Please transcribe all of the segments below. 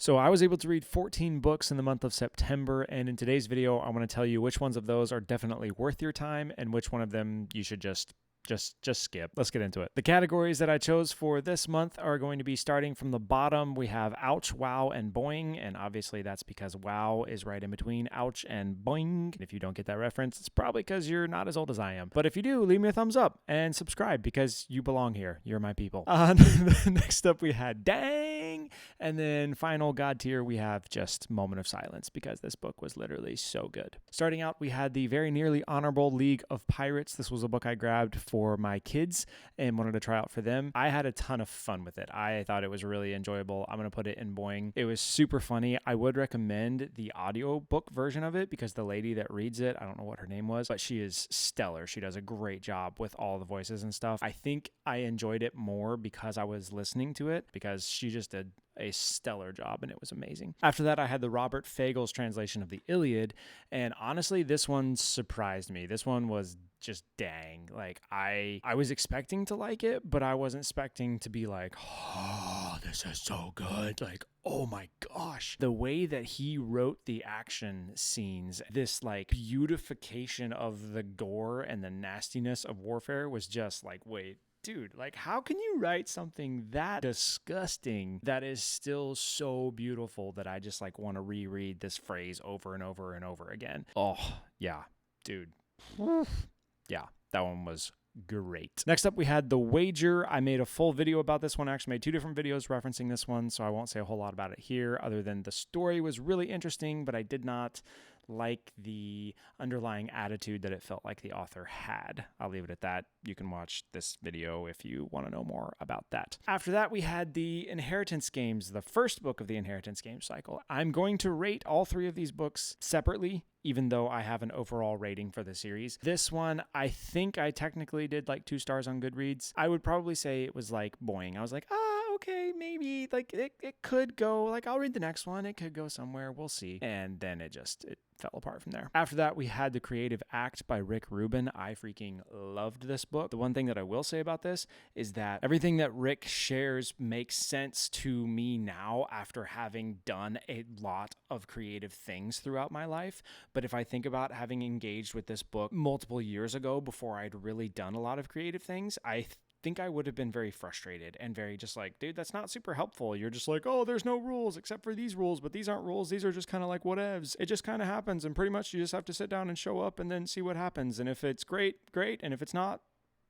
So I was able to read 14 books in the month of September, and in today's video, I want to tell you which ones of those are definitely worth your time and which one of them you should just skip. Let's get into it. The categories that I chose for this month are going to be starting from the bottom. We have ouch, wow, and boing. And obviously that's because wow is right in between ouch and boing. If you don't get that reference, it's probably because you're not as old as I am. But if you do, leave me a thumbs up and subscribe because you belong here. You're my people. Next up, we had dang. And then final God tier, we have just moment of silence because this book was literally so good. Starting out, we had the very nearly honorable League of Pirates. This was a book I grabbed for my kids and wanted to try out for them. I had a ton of fun with it. I thought it was really enjoyable. I'm going to put it in boing. It was super funny. I would recommend the audiobook version of it because the lady that reads it, I don't know what her name was, but she is stellar. She does a great job with all the voices and stuff. I think I enjoyed it more because I was listening to it because she just did a stellar job and it was amazing. After that, I had the Robert Fagel's translation of the Iliad, and honestly, this one surprised me. This one was just dang. Like I was expecting to like it, but I wasn't expecting to be like, oh, this is so good. Like, oh my gosh. The way that he wrote the action scenes, this like beautification of the gore and the nastiness of warfare was just like, wait, dude, like how can you write something that disgusting that is still so beautiful that I just like want to reread this phrase over and over and over again? Oh, yeah, dude. Yeah, that one was great. Next up, we had The Wager. I made a full video about this one. I actually made 2 different videos referencing this one, so I won't say a whole lot about it here other than the story was really interesting, but I did not like the underlying attitude that it felt like the author had. I'll leave it at that. You can watch this video if you want to know more about that. After that, we had the Inheritance Games, the first book of the Inheritance Games cycle. I'm going to rate all 3 of these books separately, even though I have an overall rating for the series. This one, I think I technically did like 2 stars on Goodreads. I would probably say it was like boing. I was like, okay, maybe like it could go, like I'll read the next one. It could go somewhere. We'll see. And then it fell apart from there. After that, we had The Creative Act by Rick Rubin. I freaking loved this book. The one thing that I will say about this is that everything that Rick shares makes sense to me now after having done a lot of creative things throughout my life. But if I think about having engaged with this book multiple years ago before I'd really done a lot of creative things, I think I would have been very frustrated and very just like, dude, that's not super helpful. You're just like, oh, there's no rules except for these rules, but these aren't rules. These are just kind of like whatevs. It just kind of happens. And pretty much you just have to sit down and show up and then see what happens. And if it's great, great. And if it's not,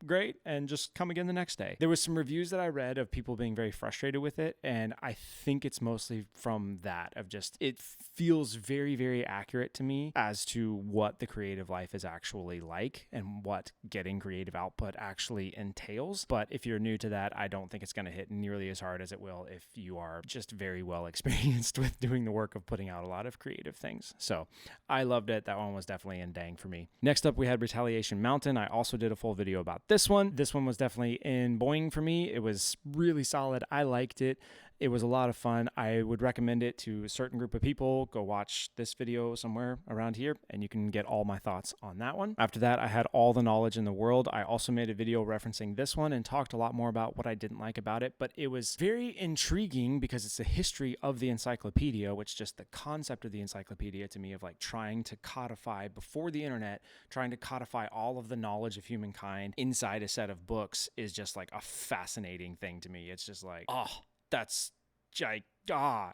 great, and just come again the next day. There was some reviews that I read of people being very frustrated with it, and I think it's mostly from that of just it feels very, very accurate to me as to what the creative life is actually like and what getting creative output actually entails. But if you're new to that, I don't think it's going to hit nearly as hard as it will if you are just very well experienced with doing the work of putting out a lot of creative things. So I loved it. That one was definitely in dang for me. Next up, we had Retaliation Mountain. I also did a full video about this one. This one was definitely in boing for me. It was really solid. I liked it. It was a lot of fun. I would recommend it to a certain group of people. Go watch this video somewhere around here and you can get all my thoughts on that one. After that, I had All the Knowledge in the World. I also made a video referencing this one and talked a lot more about what I didn't like about it, but it was very intriguing because it's a history of the encyclopedia, which just the concept of the encyclopedia to me of like trying to codify before the internet, trying to codify all of the knowledge of humankind inside a set of books is just like a fascinating thing to me. It's just like, oh, that's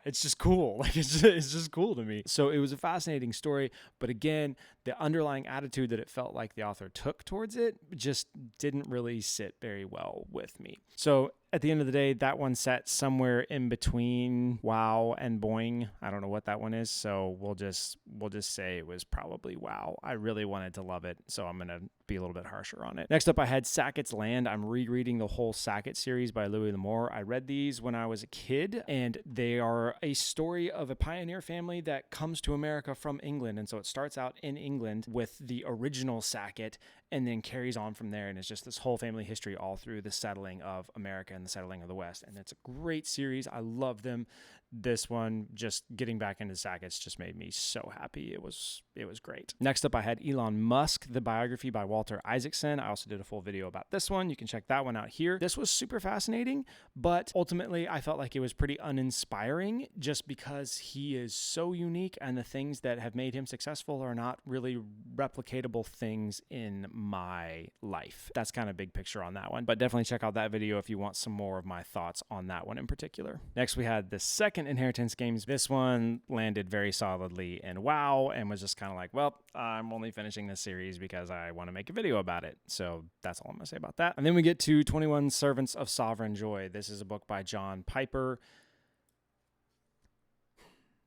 it's just cool. Like it's just cool to me. So it was a fascinating story, but again, the underlying attitude that it felt like the author took towards it just didn't really sit very well with me. So at the end of the day, that one sat somewhere in between wow and boing. I don't know what that one is, so we'll just say it was probably wow. I really wanted to love it, so I'm gonna be a little bit harsher on it. Next up, I had Sackett's Land. I'm rereading the whole Sackett series by Louis L'Amour. I read these when I was a kid, and they are a story of a pioneer family that comes to America from England, and so it starts out in England with the original Sackett and then carries on from there, and it's just this whole family history all through the settling of America and the settling of the West, and it's a great series. I love them. this one, just getting back into Sackett's just made me so happy. It was great. Next up, I had Elon Musk, the biography by Walter Isaacson. I also did a full video about this one. You can check that one out here. This was super fascinating, but ultimately I felt like it was pretty uninspiring just because he is so unique, and the things that have made him successful are not really replicatable things in my life. That's kind of big picture on that one, but definitely check out that video if you want some more of my thoughts on that one in particular. Next, we had the second Inheritance Games. This one landed very solidly in WoW and was just kind of like, well, I'm only finishing this series because I want to make a video about it. So that's all I'm going to say about that. And then we get to 21 Servants of Sovereign Joy. This is a book by John Piper.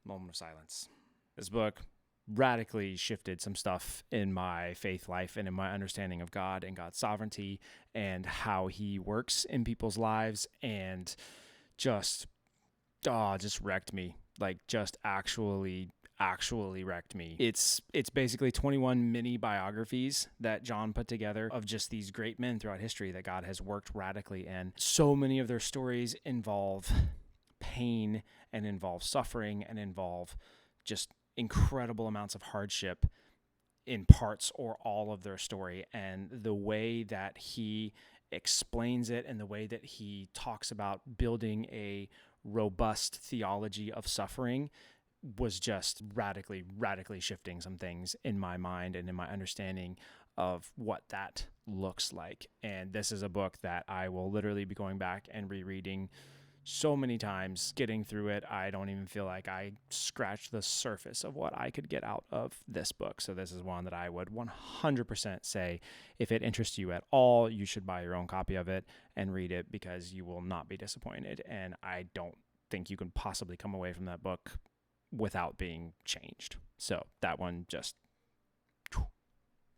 Moment of silence. This book radically shifted some stuff in my faith life and in my understanding of God and God's sovereignty and how he works in people's lives, and just wrecked me. Like, just actually wrecked me. It's basically 21 mini biographies that John put together of just these great men throughout history that God has worked radically in. So many of their stories involve pain and involve suffering and involve just incredible amounts of hardship in parts or all of their story. And the way that he explains it and the way that he talks about building a robust theology of suffering was just radically shifting some things in my mind and in my understanding of what that looks like. And this is a book that I will literally be going back and rereading so many times. Getting through it, I don't even feel like I scratched the surface of what I could get out of this book. So this is one that I would 100% say, if it interests you at all, you should buy your own copy of it and read it, because you will not be disappointed. And I don't think you can possibly come away from that book without being changed. So that one, just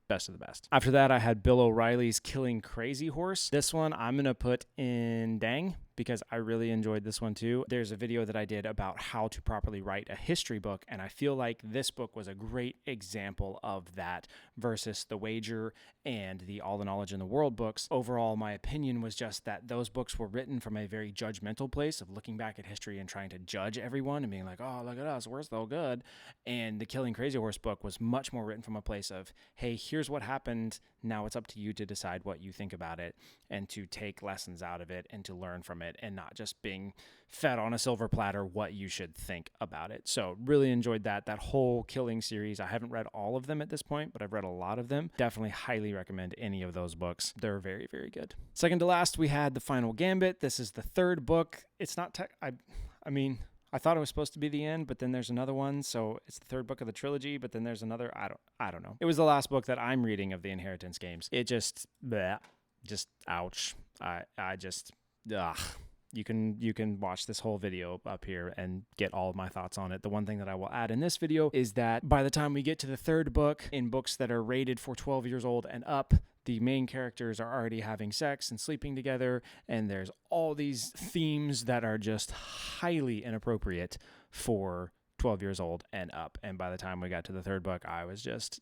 best of the best. After that, I had Bill O'Reilly's Killing Crazy Horse. This one I'm going to put in dang, because I really enjoyed this one too. There's a video that I did about how to properly write a history book, and I feel like this book was a great example of that versus The Wager and the All the Knowledge in the World books. Overall, my opinion was just that those books were written from a very judgmental place of looking back at history and trying to judge everyone and being like, oh, look at us, we're so good. And the Killing Crazy Horse book was much more written from a place of, hey, here's what happened. Now it's up to you to decide what you think about it and to take lessons out of it and to learn from it, and not just being fed on a silver platter what you should think about it. So really enjoyed that whole Killing series. I haven't read all of them at this point, but I've read a lot of them. Definitely highly recommend any of those books. They're very, very good. Second to last, we had The Final Gambit. This is the third book. It's not I mean, I thought it was supposed to be the end, but then there's another one. So it's the third book of the trilogy, but then there's another. I don't know. It was the last book that I'm reading of the Inheritance Games. It just ouch. I just, ugh. You can watch this whole video up here and get all of my thoughts on it. The one thing that I will add in this video is that by the time we get to the third book, in books that are rated for 12 years old and up, the main characters are already having sex and sleeping together, and there's all these themes that are just highly inappropriate for 12 years old and up. And by the time we got to the third book, I was just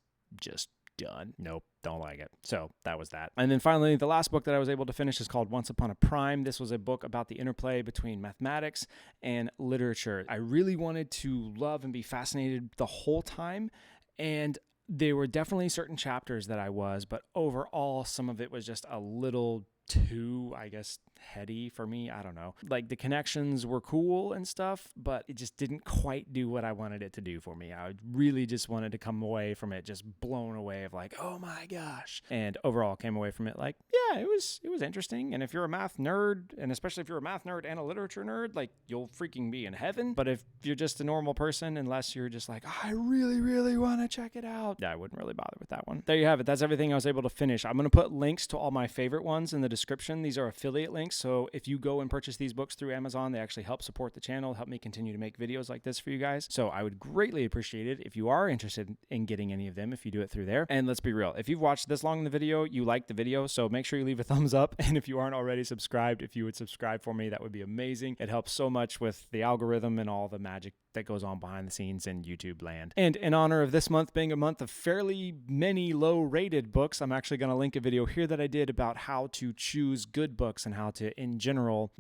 done. Nope, don't like it. So that was that. And then finally, the last book that I was able to finish is called Once Upon a Prime. This was a book about the interplay between mathematics and literature. I really wanted to love and be fascinated the whole time, and there were definitely certain chapters that I was, but overall, some of it was just a little too, I guess, heady for me. I don't know. Like, the connections were cool and stuff, but it just didn't quite do what I wanted it to do for me. I really just wanted to come away from it just blown away of like, oh my gosh. And overall came away from it like, yeah, it was interesting. And if you're a math nerd, and especially if you're a math nerd and a literature nerd, like, you'll freaking be in heaven. But if you're just a normal person, unless you're just like, I really want to check it out, yeah, I wouldn't really bother with that one. There you have it. That's everything I was able to finish. I'm going to put links to all my favorite ones in the description. These are affiliate links. So if you go and purchase these books through Amazon, they actually help support the channel, help me continue to make videos like this for you guys. So I would greatly appreciate it if you are interested in getting any of them, if you do it through there. And let's be real, if you've watched this long in the video, you like the video, so make sure you leave a thumbs up. And if you aren't already subscribed, if you would subscribe for me, that would be amazing. It helps so much with the algorithm and all the magic that goes on behind the scenes in YouTube land. And in honor of this month being a month of fairly many low-rated books, I'm actually going to link a video here that I did about how to choose good books and how to, in general,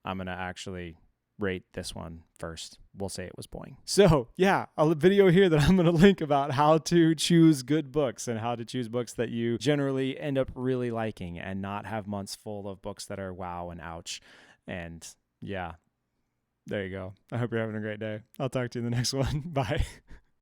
I'm going to actually rate this one first. We'll say it was boing. So yeah, a video here that I'm going to link about how to choose good books and how to choose books that you generally end up really liking and not have months full of books that are wow and ouch. And yeah, there you go. I hope you're having a great day. I'll talk to you in the next one. Bye.